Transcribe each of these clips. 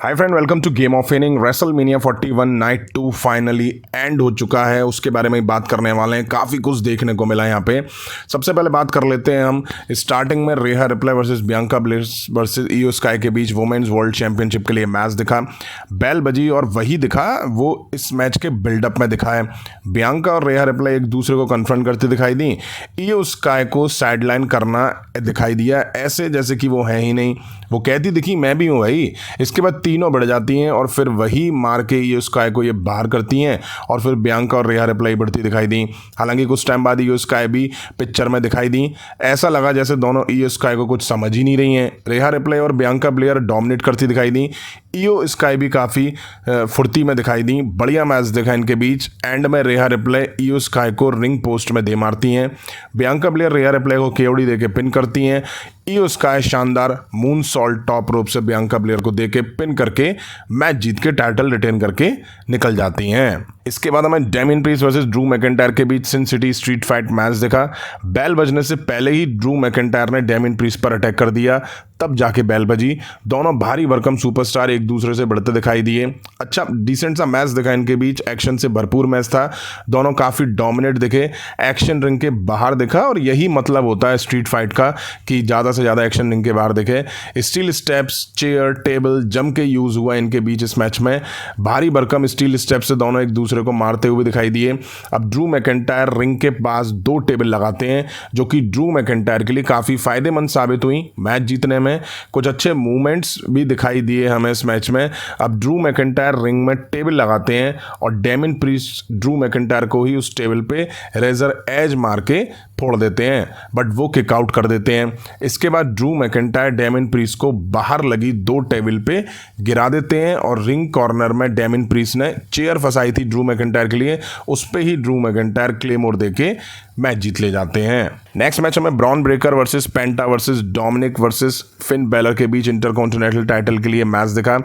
Hi friend, welcome to game of winning. WrestleMania 41 night 2 finally end हो चुका है, उसके बारे में बात करने वाले हैं। काफ़ी कुछ देखने को मिला यहाँ पे। सबसे पहले बात कर लेते हैं हम स्टार्टिंग में Rhea Ripley versus Bianca Belair versus Iyo Sky के बीच वुमेन्स वर्ल्ड चैंपियनशिप के लिए मैच दिखा। बेल बजी और वही दिखा वो इस मैच के बिल्डअप में दिखा है। बियांका और रेहा रिप्ले एक दूसरे को कन्फ्रंट करते दिखाई दी। इयो स्काई को साइडलाइन करना दिखाई दिया, ऐसे जैसे कि वो है ही नहीं। वो कहती दिखी मैं भी हूँ भाई। इसके बाद तीनों बढ़ जाती हैं और फिर वही मार के इयो स्काई को ये बाहर करती हैं और फिर बियांका और रेहा रिप्ले बढ़ती दिखाई दी। हालांकि कुछ टाइम बाद इयो स्काई भी पिक्चर में दिखाई दी। ऐसा लगा जैसे दोनों इयो स्काई को कुछ समझ ही नहीं रही हैं। रेहा रिप्ले और बियांका ब्लेयर डोमिनेट करती दिखाई दी। इयो स्काई भी काफ़ी फुर्ती में दिखाई दी। बढ़िया मैच दिखा इनके बीच। एंड में रेहा रिप्ले इयो स्काई को रिंग पोस्ट में दे मारती हैं। बियांका ब्लेयर रेहा रिप्ले को केवड़ी दे के पिन करती हैं। इयो स्काई शानदार मून सॉल्ट टॉप रोप से बियांका ब्लेयर को दे के पिन करके मैच जीत के टाइटल रिटेन करके निकल जाती हैं। इसके बाद हमें Damien priest versus Drew McIntyre के बीच सिन सिटी स्ट्रीट फाइट मैच देखा। बेल बजने से पहले ही ड्रू मैकिंटायर ने डेमियन प्रीस्ट पर अटैक कर दिया, तब जाके बेल बजी। दोनों भारी भरकम सुपरस्टार एक दूसरे से बढ़ते दिखाई दिए। अच्छा डिसेंट सा मैच दिखा इनके बीच। एक्शन से भरपूर मैच था। दोनों काफ़ी डोमिनेट दिखे। एक्शन रिंग के बाहर दिखा और यही मतलब होता है स्ट्रीट फाइट का कि ज़्यादा से ज़्यादा एक्शन रिंग के बाहर दिखे। स्टील स्टेप्स, चेयर, टेबल जम के यूज़ हुआ इनके बीच इस मैच में। भारी भरकम स्टील स्टेप से दोनों एक दूसरे को मारते हुए दिखाई दिए। अब ड्रू मैकिंटायर रिंग के पास 2 टेबल लगाते हैं जो कि ड्रू मैकिंटायर के लिए काफ़ी फायदेमंद साबित हुई मैच जीतने में। कुछ अच्छे मूवमेंट्स भी दिखाई दिए हमें इस मैच में। अब ड्रू मैकिंटायर रिंग में टेबल लगाते हैं और डेमियन प्रीस्ट ड्रू मैकिंटायर को ही उस टेबल पे रेजर एज मार के फोड़ देते हैं, बट वो किक आउट कर देते हैं। इसके बाद ड्रू मैकिंटायर डेमियन प्रीस्ट को बाहर लगी 2 टेबल पे गिरा देते हैं और रिंग कॉर्नर में डेमियन प्रीस्ट ने चेयर फंसाई थी ड्रू मैकिंटायर के लिए, उस पर ही ड्रू मैकिंटायर क्लेमोर देके मैच जीत ले जाते हैं। नेक्स्ट मैच हमें Bron Breakker versus Penta versus Dominik versus Finn Balor के बीच इंटरकॉन्टिनेंटल टाइटल के लिए मैच दिखा।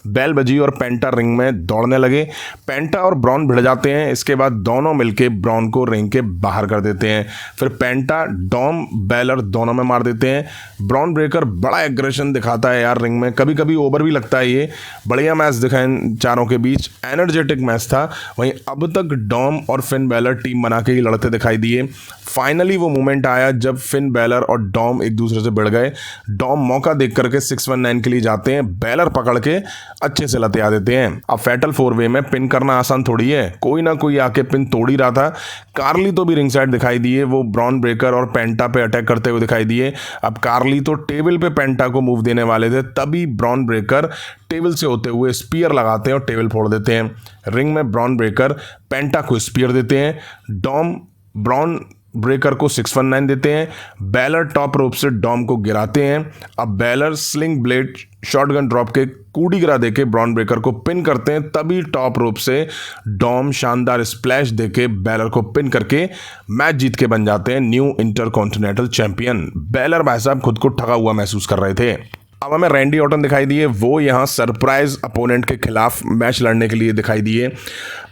बेल बजी और पेंटा रिंग में दौड़ने लगे। पेंटा और ब्रॉन भिड़ जाते हैं। इसके बाद दोनों मिलके ब्रॉन को रिंग के बाहर कर देते हैं। फिर पेंटा, डॉम, बेलर दोनों में मार देते हैं। ब्रॉन ब्रेकर बड़ा एग्रेशन दिखाता है यार रिंग में, कभी कभी ओवर भी लगता है ये। बढ़िया मैच दिखा इन चारों के बीच, एनर्जेटिक मैच था। वहीं अब तक डॉम और फिन बेलर टीम बना के ही लड़ते दिखाई दिए। फाइनली वो मोमेंट आया जब फिन बेलर और डॉम एक दूसरे से भिड़ गए। डॉम मौका देख करके 619 के लिए जाते हैं। बेलर पकड़ के अच्छे से लतिया देते हैं। अब फैटल 4 वे में पिन करना आसान थोड़ी है, कोई ना कोई आके पिन तोड़ ही रहा था। कार्ली तो भी रिंग साइड दिखाई दिए, वो ब्रॉन ब्रेकर और पेंटा पे अटैक करते हुए दिखाई दिए। अब कार्ली तो टेबल पे पेंटा को मूव देने वाले थे, तभी ब्रॉन ब्रेकर टेबल से होते हुए स्पीयर लगाते हैं और टेबल फोड़ देते हैं। रिंग में ब्रॉन ब्रेकर पेंटा को स्पीयर देते हैं। डॉम ब्रॉन ब्रेकर को 619 देते हैं। बेलर टॉप रोप से डॉम को गिराते हैं। अब baler sling blade shotgun drop के कूडी गिरा देके ब्रॉन ब्रेकर को पिन करते हैं, तभी टॉप रोप से डॉम शानदार स्प्लैश देके बेलर को पिन करके मैच जीत के बन जाते हैं न्यू इंटरकॉन्टिनेंटल चैंपियन। बेलर भाई साहब खुद को ठगा हुआ महसूस कर रहे थे। अब हमें रैंडी ऑर्टन दिखाई दिए। वो यहाँ सरप्राइज अपोनेंट के खिलाफ मैच लड़ने के लिए दिखाई दिए।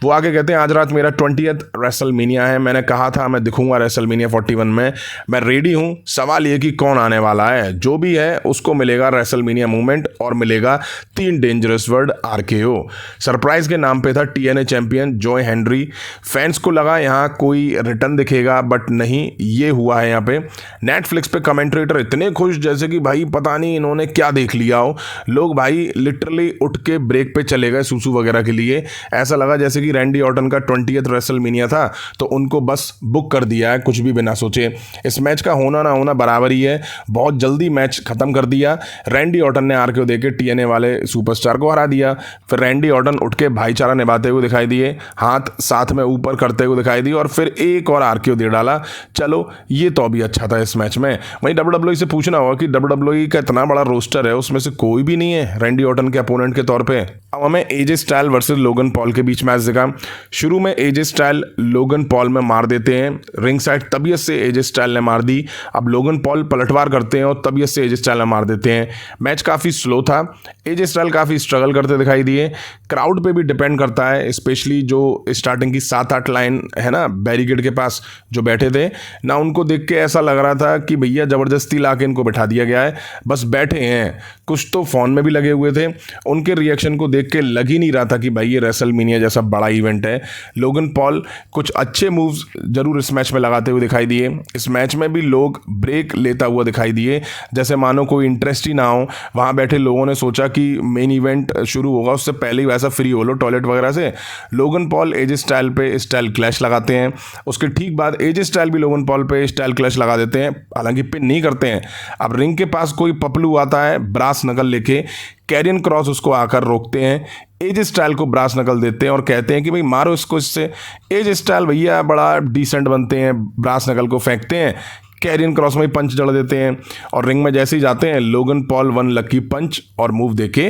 वो आगे कहते हैं आज रात मेरा 20th रेसलमेनिया है। मैंने कहा था मैं दिखूंगा रेसलमेनिया 41 में। मैं रेडी हूँ। सवाल ये कि कौन आने वाला है। जो भी है उसको मिलेगा रेसलमेनिया मूवमेंट और मिलेगा 3 डेंजरस वर्ड RKO। सरप्राइज के नाम पे था TNA champion Joy Henry. Fans को लगा यहाँ कोई रिटर्न दिखेगा, बट नहीं, ये हुआ है यहाँ पे। नेटफ्लिक्स पे कमेंट्रेटर इतने खुश जैसे कि भाई पता नहीं इन्होंने क्या देख लिया हो। लोग भाई लिटरली उठ के ब्रेक पे चले गए सूसू वगैरह के लिए। ऐसा लगा जैसे कि रैंडी ऑर्टन का 20th रेसलमेनिया था तो उनको बस बुक कर दिया है, कुछ भी बिना सोचे। इस मैच का होना ना होना बराबर ही है। बहुत जल्दी मैच खत्म कर दिया। रैंडी ऑर्टन ने RKO देके TNA वाले सुपरस्टार को हरा दिया। फिर रैंडी ऑर्टन उठ के भाईचारा निभाते हुए दिखाई दिए, हाथ साथ में ऊपर करते हुए दिखाई दिए और फिर एक और RKO दे डाला। चलो ये तो अभी अच्छा था इस मैच में। वहीं WWE से पूछना होगा कि WWE का इतना बड़ा रोस्टर है, उसमें से कोई भी नहीं है रैंडी ऑर्टन के अपोनेंट के तौर पे। अब हमें AJ style versus Logan Paul के बीच मैच दिखा। शुरू में AJ स्टाइल लोगन पॉल में मार देते हैं। रिंग साइड तबीयत से AJ स्टाइल ने मार दी। अब लोगन पॉल पलटवार करते हैं और तबीयत से AJ स्टाइल ने मार देते हैं। मैच काफ़ी स्लो था। AJ स्टाइल काफ़ी स्ट्रगल करते दिखाई दिए। क्राउड पे भी डिपेंड करता है, स्पेशली जो स्टार्टिंग की 7-8 लाइन है ना बैरिकेड के पास जो बैठे थे ना, उनको देख के ऐसा लग रहा था कि भैया ज़बरदस्ती ला के इनको बैठा दिया गया है, बस बैठे हैं हैं। कुछ तो फ़ोन में भी लगे हुए थे। उनके रिएक्शन को देख के लग ही नहीं रहा था कि भाई ये रेसलमेनिया जैसा बड़ा इवेंट है। लोगन पॉल कुछ अच्छे मूव्स जरूर इस मैच में लगाते हुए दिखाई दिए। इस मैच में भी लोग ब्रेक लेता हुआ दिखाई दिए, जैसे मानो कोई इंटरेस्ट ही ना हो। वहाँ बैठे लोगों ने सोचा कि मेन इवेंट शुरू होगा, उससे पहले ही वैसा फ्री हो लो टॉयलेट वगैरह से। लोगन पॉल एजे स्टाइल पे स्टाइल क्लैश लगाते हैं। उसके ठीक बाद एजे स्टाइल भी लोगन पॉल पे स्टाइल क्लैश लगा देते हैं, हालांकि पिन नहीं करते हैं। अब रिंग के पास कोई पपलू आता है ब्रास नकल लेके, कैरियन क्रॉस उसको आकर रोकते हैं। एज स्टाइल को ब्रास नकल देते हैं और कहते हैं कि भाई मारो इसको इससे। एज स्टाइल भैया बड़ा डिसेंट बनते हैं, ब्रास नकल को फेंकते हैं, कैरियन क्रॉस में पंच जड़ देते हैं और रिंग में जैसे ही जाते हैं लोगन पॉल वन लकी पंच और मूव देके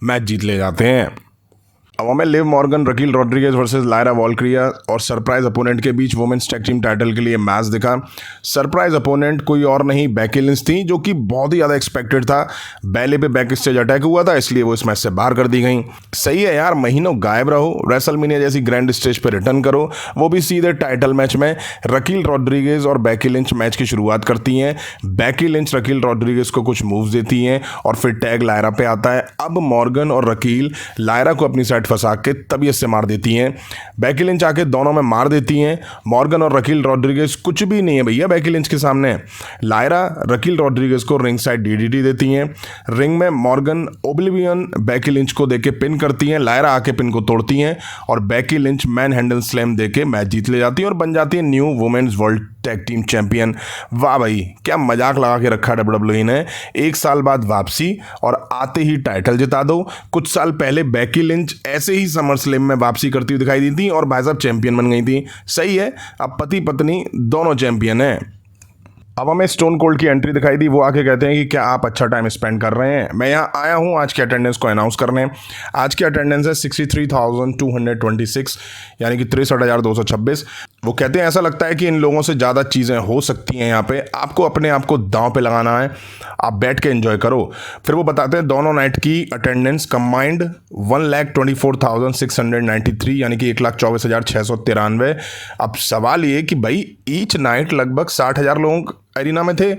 मैच जीत ले जाते हैं। अब हमें Liv Morgan, Raquel Rodriguez versus Lyra Valkyria और सरप्राइज अपोनेंट के बीच वुमेन्स टैग टीम टाइटल के लिए मैच दिखा। सरप्राइज अपोनेंट कोई और नहीं बेकी लिंच थी, जो कि बहुत ही ज़्यादा एक्सपेक्टेड था। बैले पे बैक स्टेज अटैक हुआ था, इसलिए वो इस मैच से बाहर कर दी गई। सही है यार, महीनों गायब रहो, रेसलमेनिया जैसी ग्रैंड स्टेज पर रिटर्न करो, वो भी सीधे टाइटल मैच में। रकील रॉड्रिगेज और बेकी लिंच मैच की शुरुआत करती हैं। बेकी लिंच रकील रॉड्रिगेज को कुछ मूव्स देती हैं और फिर टैग लायरा पे आता है। अब मॉर्गन और रकील लायरा को अपनी साइड फंसा के तबीयत से मार देती हैं। बेकी लिंच आके दोनों में मार देती हैं। मॉर्गन और रकील रॉड्रिगेज कुछ भी नहीं है भैया बेकी लिंच के सामने। लायरा रकील रॉड्रिगेज को रिंग साइड डीडीटी देती हैं। रिंग में मॉर्गन ओब्लिवियन बेकी लिंच को देके पिन करती हैं। लायरा आके पिन को तोड़ती हैं और Becky Lynch manhandle slam देके मैच जीत ले जाती है और बन जाती है new women's world tag team champion. वाह भाई, क्या मजाक लगा के रखा डब्ल्यूडब्ल्यूई ने। 1 साल बाद वापसी और आते ही टाइटल जिता दो। कुछ साल पहले बेकी लिंच ऐसे ही समर स्लैम में वापसी करती हुई दिखाई दी थी और भाई साहब चैंपियन बन गई थी। सही है, अब पति पत्नी दोनों चैंपियन हैं। अब हमें स्टोन कोल्ड की एंट्री दिखाई दी। वो आके कहते हैं कि क्या आप अच्छा टाइम स्पेंड कर रहे हैं। मैं यहाँ आया हूँ आज की अटेंडेंस को अनाउंस करने। आज की अटेंडेंस है 63,226, यानी कि 63,226। वो कहते हैं ऐसा लगता है कि इन लोगों से ज़्यादा चीज़ें हो सकती हैं यहाँ पे, आपको अपने आप को दांव पे लगाना है, आप बैठ के एंजॉय करो। फिर वो बताते हैं दोनों नाइट की अटेंडेंस कंबाइंड 1,24,693, यानी कि 1,24,693। अब सवाल ये कि भाई ईच नाइट लगभग 60,000 लोग एरिना में थे।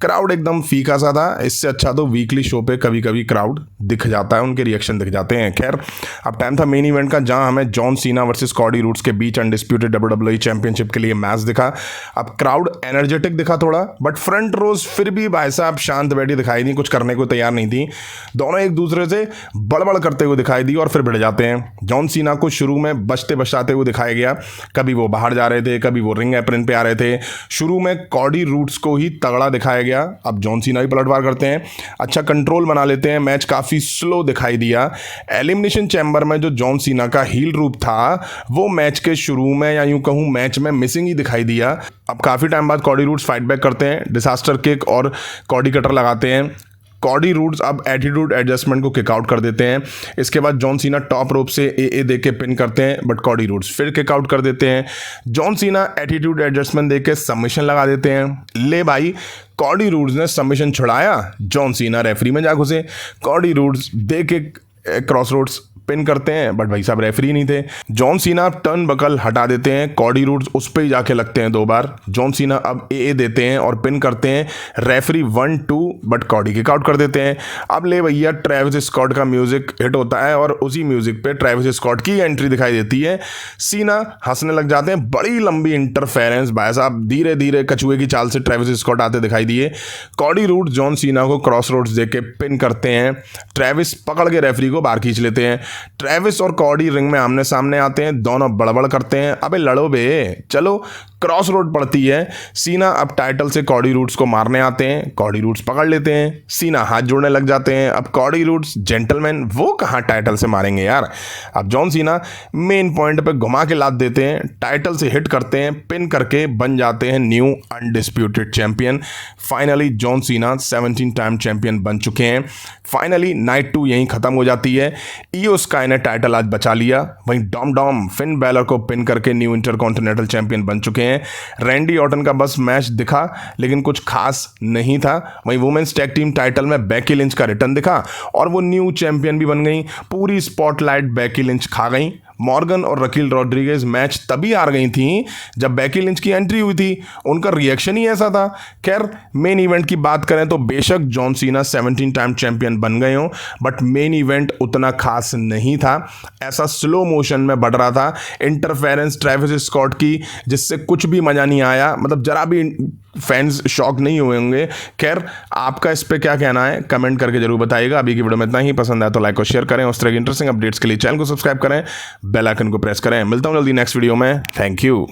क्राउड एकदम फीका सा था। इससे अच्छा तो वीकली शो पे कभी कभी क्राउड दिख जाता है, उनके रिएक्शन दिख जाते हैं। खैर, अब टाइम था मेन इवेंट का, जहां हमें John Cena versus Cardi roads के बीच अनडिस्प्यूटेड डब्ल्यूडब्ल्यूई चैंपियनशिप के लिए मैच दिखा। अब क्राउड एनर्जेटिक दिखा थोड़ा, बट फ्रंट रोज फिर भी भाई साहब शांत बैठी दिखाई दी, कुछ करने को तैयार नहीं थी। दोनों एक दूसरे से बड़बड़ करते हुए दिखाई दी और फिर भिड़ जाते हैं। जॉन सीना को शुरू में बचते बचाते हुए दिखाया गया, कभी वो बाहर जा रहे थे, कभी वो रिंग एप्रन पे आ रहे थे। शुरू में कॉडी रूड्स को ही तगड़ा दिखाया गया, अब जॉन सीना भी पलटवार करते हैं, अच्छा कंट्रोल बना लेते हैं। मैच काफ़ी स्लो दिखाई दिया। एलिमिनेशन चैम्बर में जो जॉन सीना का हील रूप था वो मैच के शुरू में या यूं कहूं मैच में मिसिंग ही दिखाई दिया। अब काफ़ी टाइम बाद कॉडी रूड्स फाइट बैक करते हैं, डिसास्टर किक और कॉडी कटर लगाते हैं। कॉडी रूड्स अब एटीट्यूड एडजस्टमेंट को किक आउट कर देते हैं। इसके बाद जॉन सीना टॉप रोप से ए दे के पिन करते हैं, बट कॉडी रूड्स फिर किक आउट कर देते हैं। जॉन सीना एटीट्यूड एडजस्टमेंट दे के सबमिशन लगा देते हैं। ले भाई, कॉडी रूड्स ने सबमिशन छुड़ाया, जॉन सीना रेफरी में जा घुसे। कॉडी रूड्स दे के क्रॉस रोड्स पिन करते हैं, बट भाई साहब रेफरी नहीं थे। जॉन सीना टर्न बकल हटा देते हैं, कॉडी रूड्स उस पर ही जाके लगते हैं 2 बार। जॉन सीना अब ए देते हैं और पिन करते हैं। Referee 1-2, but Cardi kick out कर देते हैं। अब ले भैया, ट्रेविस स्कॉट का म्यूजिक हिट होता है और उसी म्यूजिक पे ट्रेविस स्कॉट की एंट्री दिखाई देती है। सीना हंसने लग जाते हैं, बड़ी लंबी इंटरफेरेंस, भाई साहब धीरे धीरे कछुए की चाल से ट्रेविस स्कॉट आते दिखाई दिए। कॉडी रूड्स जॉन सीना को क्रॉस रोड्स देके पिन करते हैं। ट्रेविस पकड़ के रेफरी को बाहर खींच लेते हैं। ट्रेविस और कॉडी रिंग में आमने सामने आते हैं, दोनों बड़बड़ करते हैं, अबे लड़ो बे, चलो। क्रॉस रोड पड़ती है। सीना अब टाइटल से कॉडी रूड्स को मारने आते हैं, कॉडी रूड्स पकड़ लेते हैं। सीना हाथ जोड़ने लग जाते हैं। अब कॉडी रूड्स जेंटलमैन, वो कहाँ टाइटल से मारेंगे यार। अब जॉन सीना मेन पॉइंट पे घुमा के लाद देते हैं, टाइटल से हिट करते हैं, पिन करके बन जाते हैं new undisputed champion. Finally John Cena 17 time champion बन चुके हैं। फाइनली नाइट 2 यहीं खत्म हो जाती है। ईओ स्काई ने टाइटल आज बचा लिया। वहीं डॉम फिन बैलर को पिन करके न्यू इंटरकॉन्टिनेंटल चैंपियन बन चुके हैं। रैंडी ऑर्टन का बस मैच दिखा, लेकिन कुछ खास नहीं था। वहीं वुमेन्स टैग टीम टाइटल में बेकी लिंच का रिटर्न दिखा और वो न्यू चैंपियन भी बन गई। पूरी स्पॉटलाइट बेकी लिंच खा गई। मॉर्गन और रकील रॉड्रिगेज मैच तभी हार गई थी जब बेकी लिंच की एंट्री हुई थी, उनका रिएक्शन ही ऐसा था। खैर मेन इवेंट की बात करें तो बेशक जॉन सीना 17 टाइम चैंपियन बन गए हों, बट मेन इवेंट उतना खास नहीं था। ऐसा स्लो मोशन में बढ़ रहा था, इंटरफेरेंस ट्रेविस स्कॉट की, जिससे कुछ भी मजा नहीं आया, मतलब जरा भी फैंस शॉक नहीं हुए होंगे। खैर आपका इस पे क्या कहना है कमेंट करके जरूर बताइएगा। अभी की वीडियो में इतना ही, पसंद आया तो लाइक और शेयर करें। उस तरह की इंटरेस्टिंग अपडेट्स के लिए चैनल को सब्सक्राइब करें, बेल आइकन को प्रेस करें। मिलता हूं जल्दी नेक्स्ट वीडियो में। Thank you.